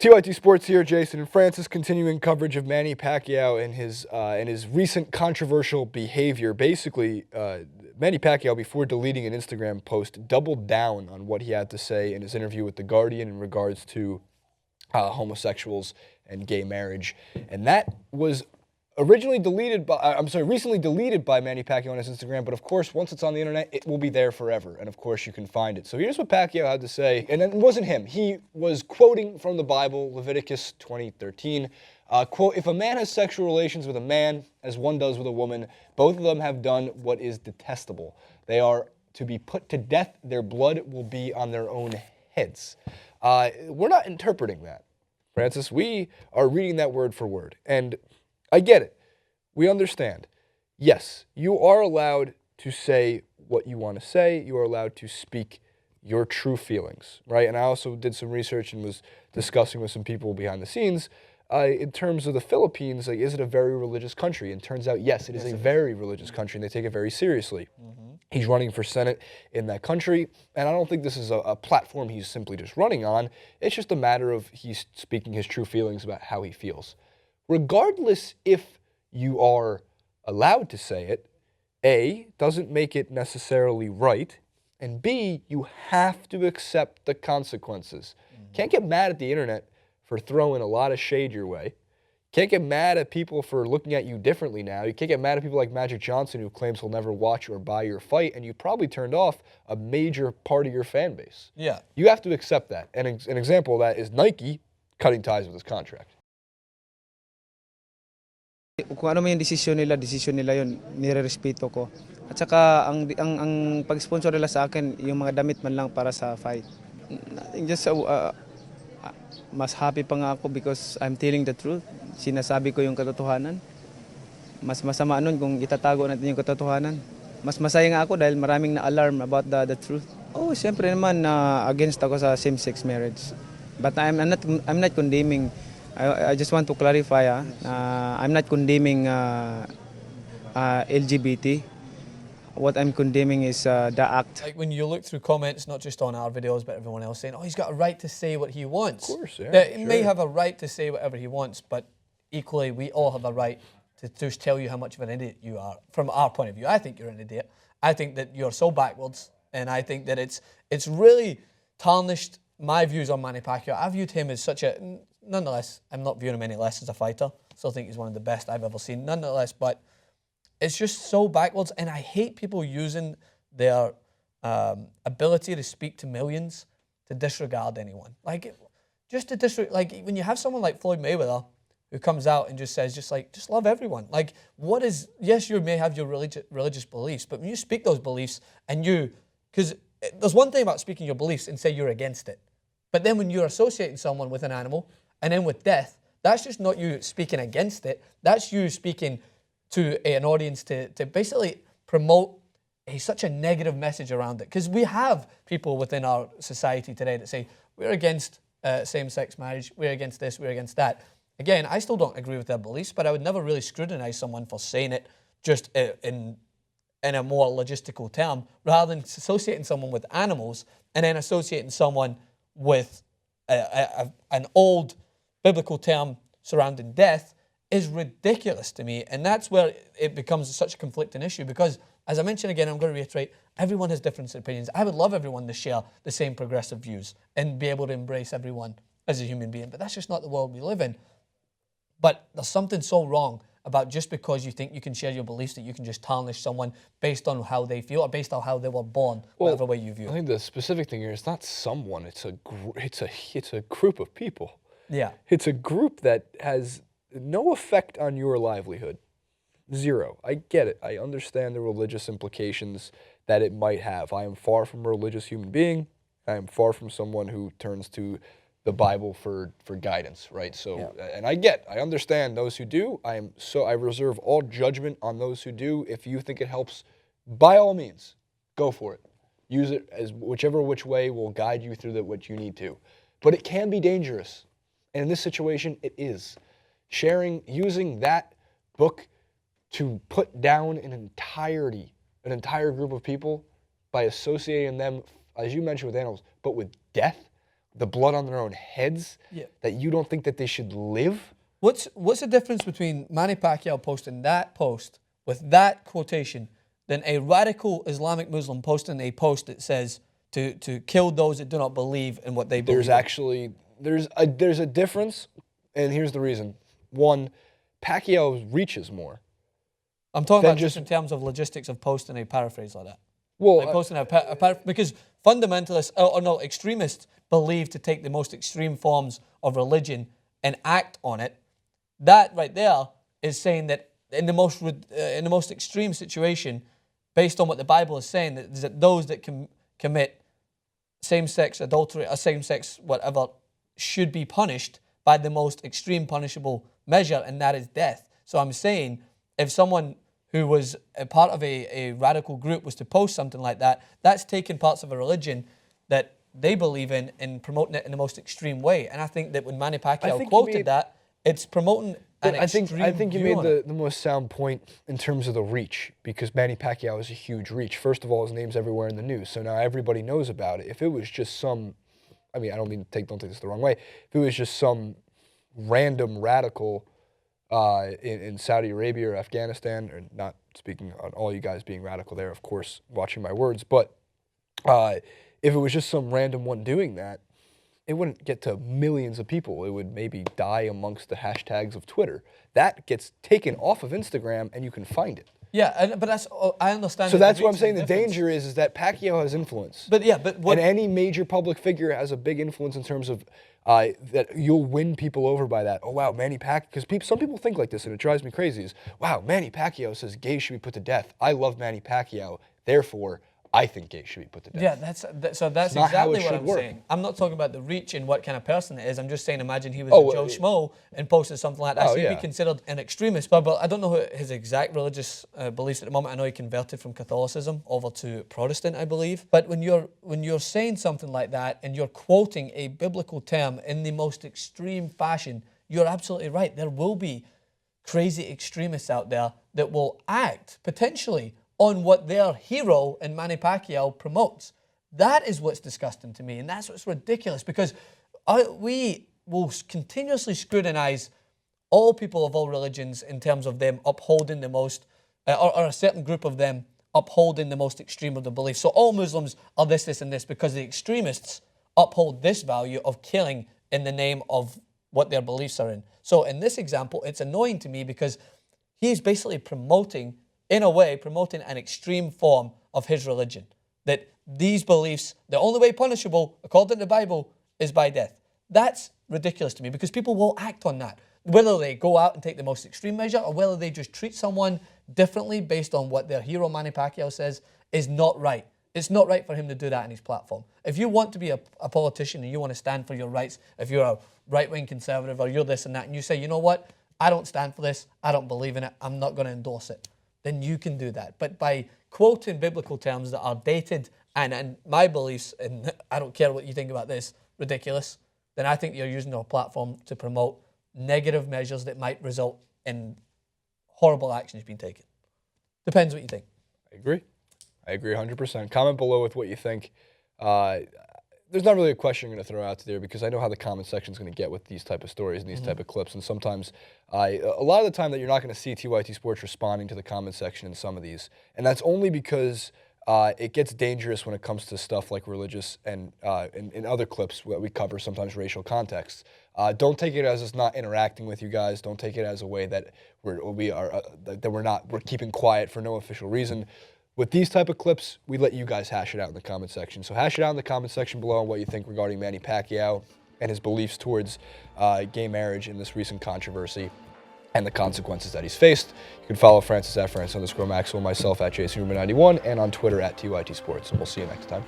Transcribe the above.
TYT Sports here, Jason and Francis, continuing coverage of Manny Pacquiao and his recent controversial behavior. Basically, Manny Pacquiao, before deleting an Instagram post, doubled down on what he had to say in his interview with The Guardian in regards to homosexuals and gay marriage, and that was recently deleted by Manny Pacquiao on his Instagram, but of course, once it's on the internet, it will be there forever, and of course, you can find it. So here's what Pacquiao had to say, and it wasn't him. He was quoting from the Bible, Leviticus 20:13, quote, "If a man has sexual relations with a man, as one does with a woman, both of them have done what is detestable. They are to be put to death. Their blood will be on their own heads." We're not interpreting that, Francis. We are reading that word for word, and I get it. We understand. Yes, you are allowed to say what you want to say. You are allowed to speak your true feelings, right? And I also did some research and was discussing with some people behind the scenes in terms of the Philippines. Like, is it a very religious country? And turns out, yes, it is a very religious country, and they take it very seriously. He's running for Senate in that country, and I don't think this is a platform he's simply just running on. It's just a matter of he's speaking his true feelings about how he feels. Regardless if you are allowed to say it, A, doesn't make it necessarily right, and B, you have to accept the consequences. Can't get mad at the internet for throwing a lot of shade your way. Can't get mad at people for looking at you differently now. You can't get mad at people like Magic Johnson, who claims he'll never watch or buy your fight, and you probably turned off a major part of your fan base. Yeah. You have to accept that. And an example of that is Nike cutting ties with his contract. Kung ano man yung desisyon nila yun, nire-respeto ko. At saka ang pag-sponsor nila sa akin, yung mga damit man lang para sa fight. Nothing, just mas happy pa nga ako because I'm telling the truth. Sinasabi ko yung katotohanan. Mas masama nun kung itatago natin yung katotohanan. Mas masaya nga ako dahil maraming na-alarm about the truth. Oh, siyempre naman against ako sa same-sex marriage. But I'm not condemning. I just want to clarify, I'm not condemning LGBT. What I'm condemning is the act. Like when you look through comments, not just on our videos, but everyone else saying, oh, he's got a right to say what he wants. Of course, yeah. He may have a right to say whatever he wants, but equally, we all have a right to just tell you how much of an idiot you are. From our point of view, I think you're an idiot. I think that you're so backwards, and I think that it's really tarnished my views on Manny Pacquiao. I viewed him as such a... Nonetheless, I'm not viewing him any less as a fighter. Still think he's one of the best I've ever seen. Nonetheless, but it's just so backwards, and I hate people using their ability to speak to millions to disregard anyone. Like, just to disregard... Like, when you have someone like Floyd Mayweather who comes out and just says, just love everyone. Like, what is... Yes, you may have your religious beliefs, but when you speak those beliefs and you... Because there's one thing about speaking your beliefs and say you're against it. But then when you're associating someone with an animal and then with death, that's just not you speaking against it. That's you speaking to an audience to basically promote such a negative message around it. Because we have people within our society today that say, we're against same-sex marriage, we're against this, we're against that. Again, I still don't agree with their beliefs, but I would never really scrutinize someone for saying it just in a more logistical term, rather than associating someone with animals and then associating someone with an old biblical term surrounding death is ridiculous to me. And that's where it becomes such a conflicting issue because, as I mentioned again, I'm going to reiterate, everyone has different opinions. I would love everyone to share the same progressive views and be able to embrace everyone as a human being, but that's just not the world we live in. But there's something so wrong about just because you think you can share your beliefs that you can just tarnish someone based on how they feel or based on how they were born, whatever way you view it. I think the specific thing here is not someone, it's a group of people. Yeah. It's a group that has no effect on your livelihood. Zero. I get it. I understand the religious implications that it might have. I am far from a religious human being. I am far from someone who turns to the Bible for guidance, right? So, and I understand those who do. I reserve all judgment on those who do. If you think it helps, by all means, go for it. Use it as which way will guide you through what you need to. But it can be dangerous. And in this situation, it is. Using that book to put down an entire group of people by associating them, as you mentioned, with animals, but with death, the blood on their own heads, Yeah. that you don't think that they should live? What's the difference between Manny Pacquiao posting that post with that quotation than a radical Islamic Muslim posting a post that says to kill those that do not believe in what they believe? There's a difference, and here's the reason. One, Pacquiao reaches more. I'm talking Then about just just- in terms of logistics of posting a paraphrase like that. Well, Like posting because fundamentalists, or no, extremists believe to take the most extreme forms of religion and act on it. That right there is saying that in the most extreme situation, based on what the Bible is saying, that those that commit same-sex adultery or same-sex whatever should be punished by the most extreme punishable measure, and that is death. So I'm saying if someone who was a part of a radical group was to post something like that, that's taking parts of a religion that they believe in and promoting it in the most extreme way. And I think that when Manny Pacquiao quoted that, it's promoting an extreme I think you view made on it. the most sound point in terms of the reach, because Manny Pacquiao is a huge reach. First of all, his name's everywhere in the news, so now everybody knows about it. If it was just some, I mean, don't take this the wrong way. If it was just some random radical in Saudi Arabia or Afghanistan, or not speaking on all you guys being radical there, of course, watching my words, but if it was just some random one doing that, it wouldn't get to millions of people. It would maybe die amongst the hashtags of Twitter. That gets taken off of Instagram, and you can find it. Yeah, but that's I understand. So that that's the what I'm reach saying. is The different. danger is that Pacquiao has influence. But what, and any major public figure has a big influence in terms of that you'll win people over by that. Oh, wow, Manny Pacquiao. Because some people think like this, and it drives me crazy, is, wow, Manny Pacquiao says gays should be put to death. I love Manny Pacquiao. Therefore, I think gays should be put to death. Yeah, that's not how exactly it what should I'm work. saying. I'm not talking about the reach and what kind of person it is. I'm just saying, imagine he was Oh, a Joe Schmo and posted something like that. Oh, So he'd yeah. be considered an extremist. But I don't know his exact religious beliefs at the moment. I know he converted from Catholicism over to Protestant, I believe. But when you're saying something like that and you're quoting a biblical term in the most extreme fashion, you're absolutely right. There will be crazy extremists out there that will act potentially on what their hero in Manny Pacquiao promotes. That is what's disgusting to me, and that's what's ridiculous, because we will continuously scrutinize all people of all religions in terms of them upholding the most, or a certain group of them upholding the most extreme of the beliefs. So all Muslims are this, this, and this, because the extremists uphold this value of killing in the name of what their beliefs are in. So in this example, it's annoying to me because he's basically promoting an extreme form of his religion. That these beliefs, the only way punishable, according to the Bible, is by death. That's ridiculous to me, because people will act on that. Whether they go out and take the most extreme measure, or whether they just treat someone differently based on what their hero Manny Pacquiao says, is not right. It's not right for him to do that on his platform. If you want to be a politician and you want to stand for your rights, if you're a right-wing conservative or you're this and that, and you say, you know what, I don't stand for this, I don't believe in it, I'm not going to endorse it, then you can do that. But by quoting biblical terms that are dated and my beliefs, and I don't care what you think about this, ridiculous, then I think you're using your platform to promote negative measures that might result in horrible actions being taken. Depends what you think. I agree 100%. Comment below with what you think. There's not really a question I'm going to throw out there, because I know how the comment section is going to get with these type of stories and these type of clips. And sometimes, a lot of the time that you're not going to see TYT Sports responding to the comment section in some of these. And that's only because it gets dangerous when it comes to stuff like religious and in other clips that we cover, sometimes racial contexts. Don't take it as us not interacting with you guys. Don't take it as a way that we're keeping quiet for no official reason. With these type of clips, we let you guys hash it out in the comment section. So hash it out in the comment section below on what you think regarding Manny Pacquiao and his beliefs towards gay marriage in this recent controversy and the consequences that he's faced. You can follow Francis at France_Maxwell, myself at JCRumor91, and on Twitter at TYT Sports. And we'll see you next time.